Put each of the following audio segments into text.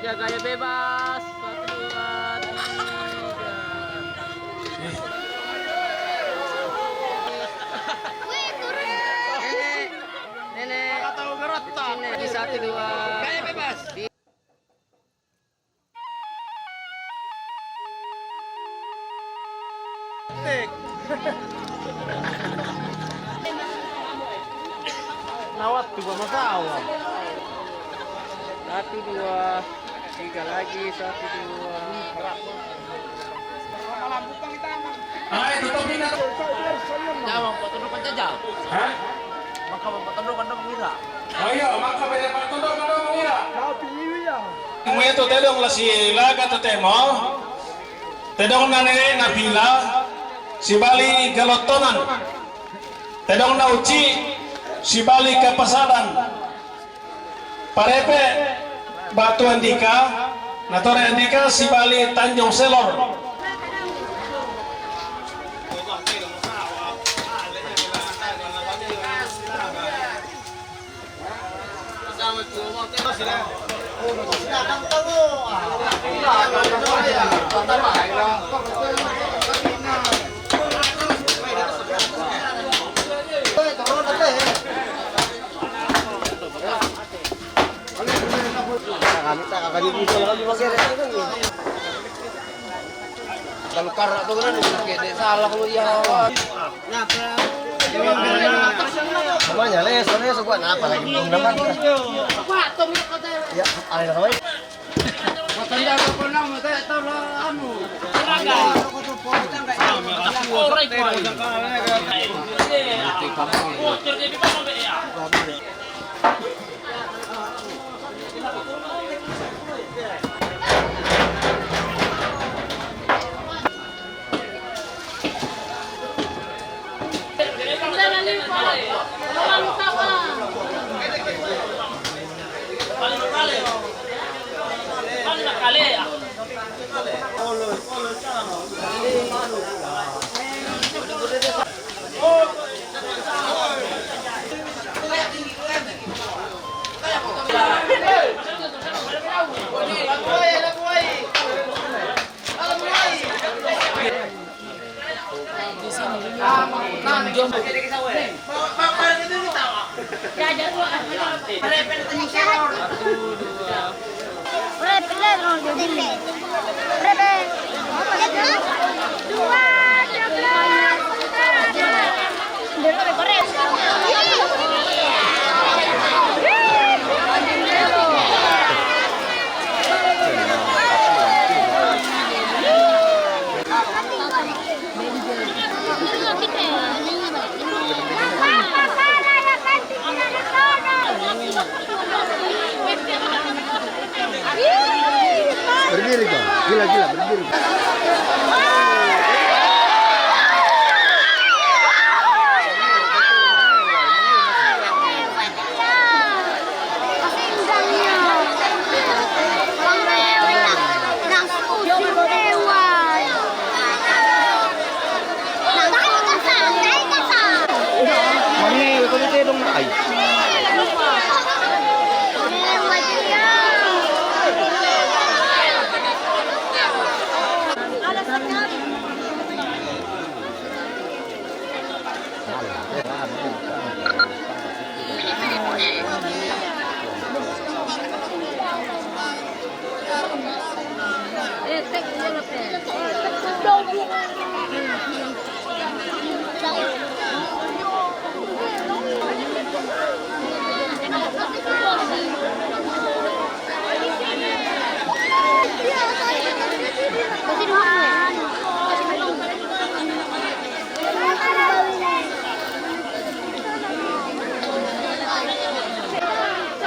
Toraja gaya bebas. 1, 2, 3. Nenek. Tahu gerotak. Di 1, 2. Gaya bebas. Nawat juga masalah. 1, 2, 3 lagi. 1, 2. Ay, tutupin na. Jangan potong penjajah. Hah? Maka potong kandang mira. Ayo, maka pwede pagtundog ka daw mga. Napiliw. Mo ito tedong la sila ka temo. Tedong na ni napila. Si bali galotonan. Tedong na uci. Si bali kapasadan. Parepe Batu Andika. Natore Andika si bali Tanjung Selor. Kalau karak tuh kan kayak salah kalau ya. Namanya les, soalnya sebuah apa lagi belum dapat. Ya, ada apa? Matanda ko po na mo tayo anu. Taraga. Oray ko. Berdiri kok, gila berdiri.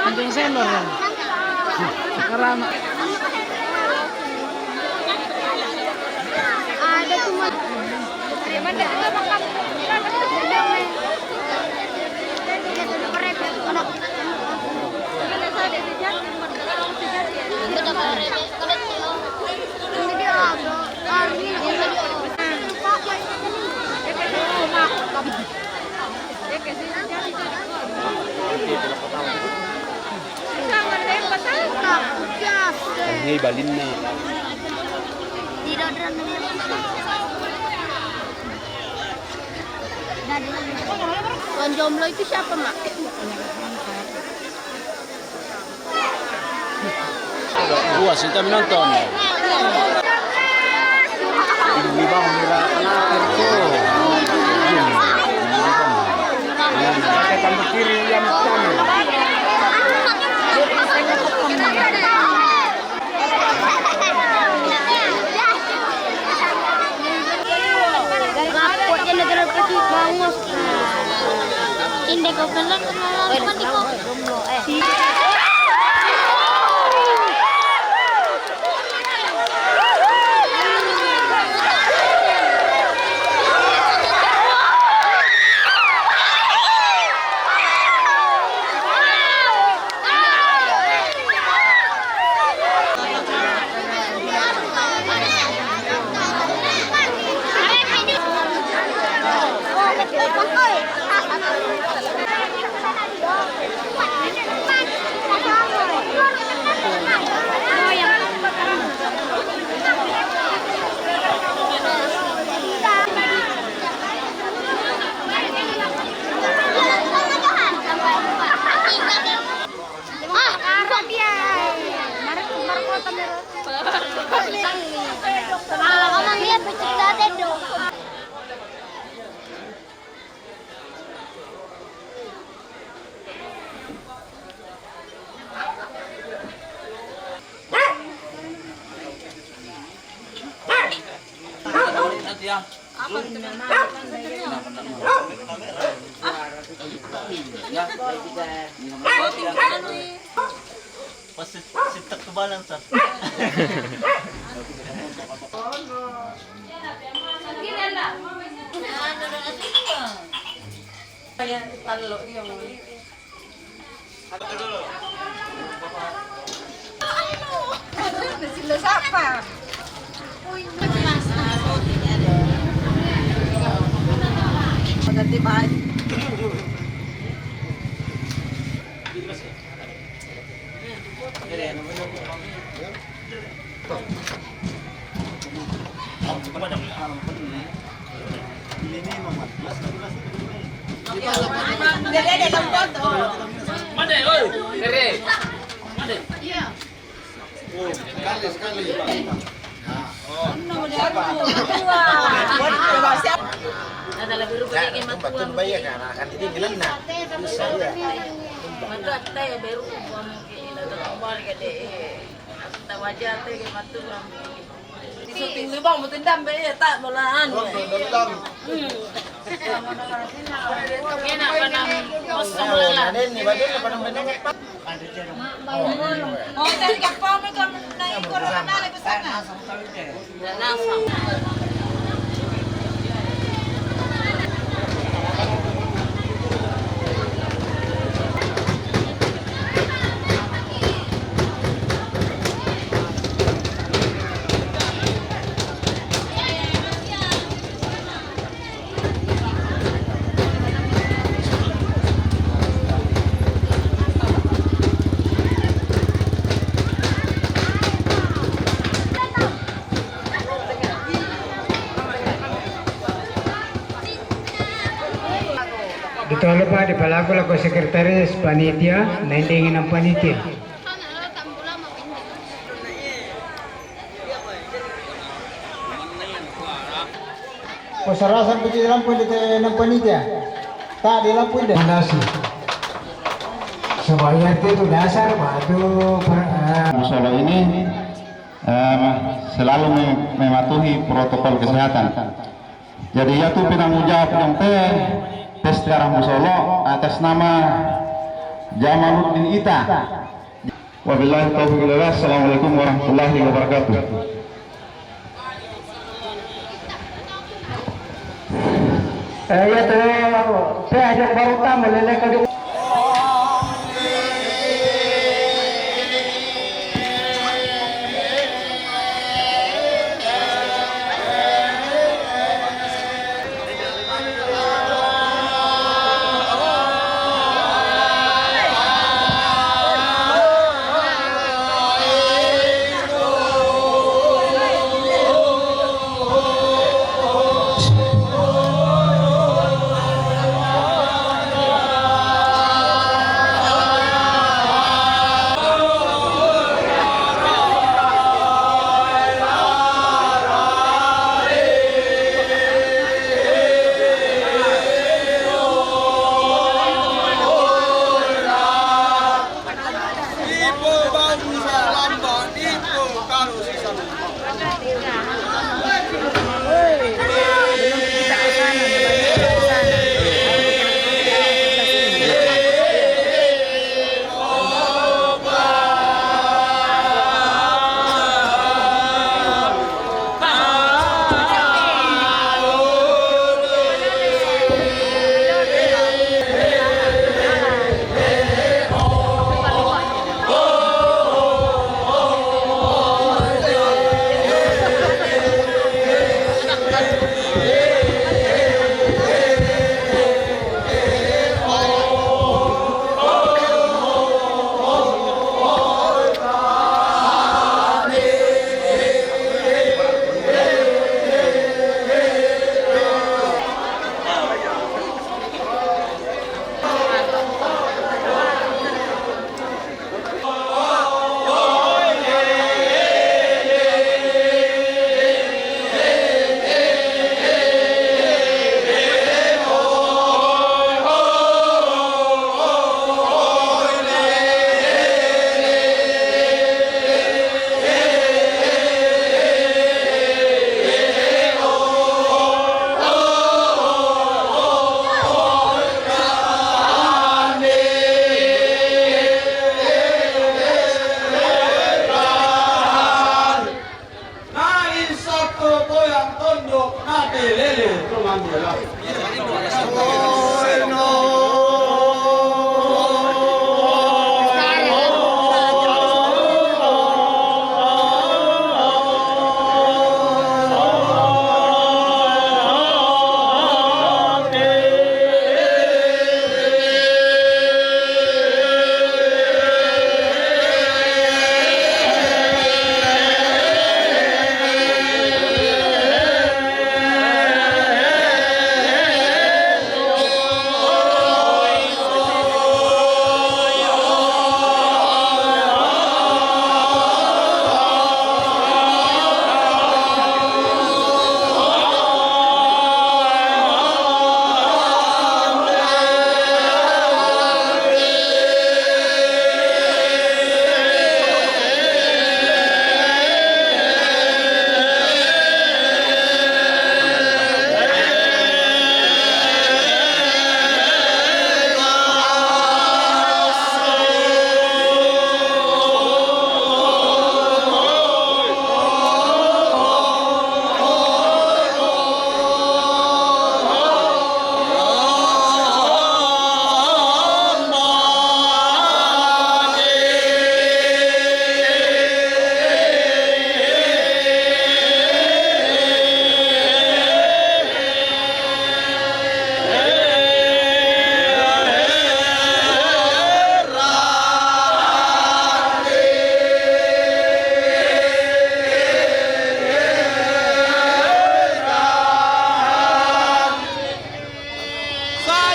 Tanjung Selor ya. Sekarang ada cuma mana kita makan Ngay balin na. Tuan jomblo itu siapa, Mak? Puas kita menonton. Ini bang mira anak itu. Kita tambah kiri yang kanan. Lapotnya negara kecil bangus. Indek kau pelan kenalan di kau. Sitak kebalan sah. Ganti baju. Dede dalam foto. Made, oi. Dere. Made. Iya. Oh, sekali. Ada lebih rupa kayak matuan. Bayar kan akan ini ngelena. Bisa ya. Matuan teh baru buang kayak itu kembali ke deh. Kita wajah teh kayak matuan. Di syuting ni bang, betul dambe ya tak bolaan. Enak panam kosong lah. Ada ni badan apa namanya? Oh, tadi kapal mereka naik corona lagi sana. Nasam. Jangan lupa di palaku laku sekretaris panitia, nendingin ang panitia. Pasarasan pergi lampu di ng panitia. Tak di lampu dah. Nasi. Semuanya itu dasar batu. Musola ini selalu mematuhi protokol kesehatan. Jadi ya tuh penanggung jawab yang tes secara musola atas nama Jangan Ika. Wabillahi taufiq wal hidayah. Assalamualaikum warahmatullahi wabarakatuh. Ya tuh, saya ajak baru tamu lele kado.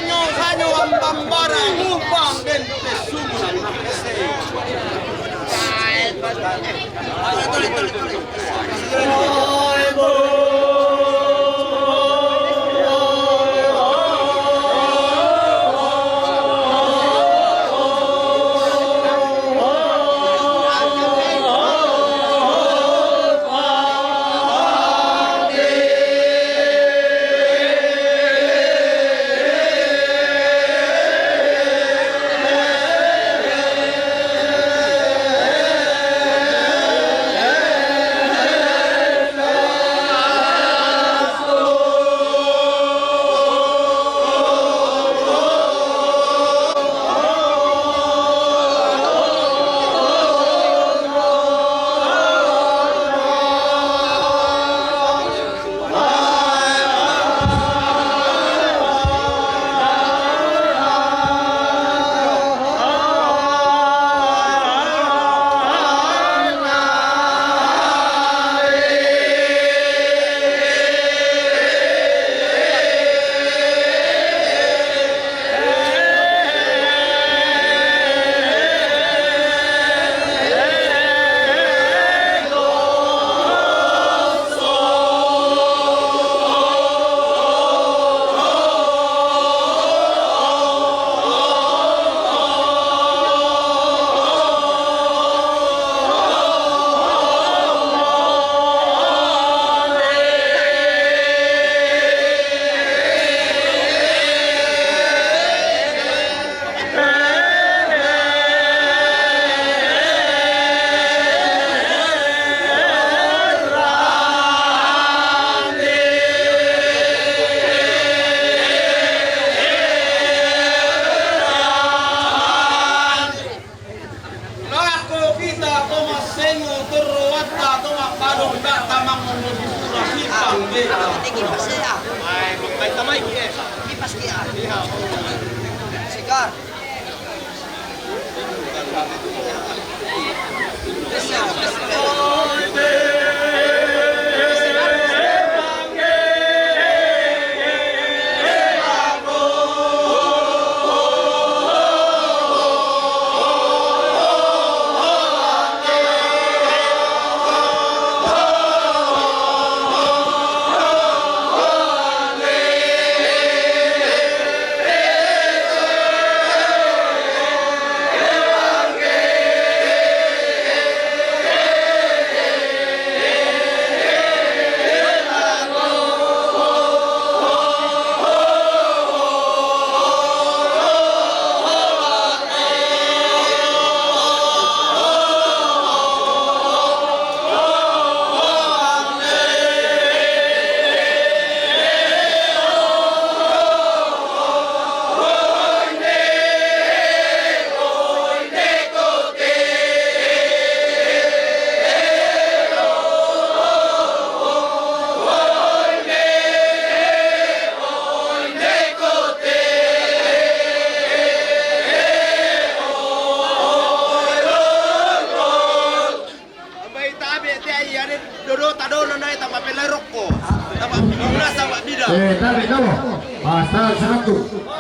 sanyo ang pambara upang din pesunan. Tarik kamu. Pasal 100.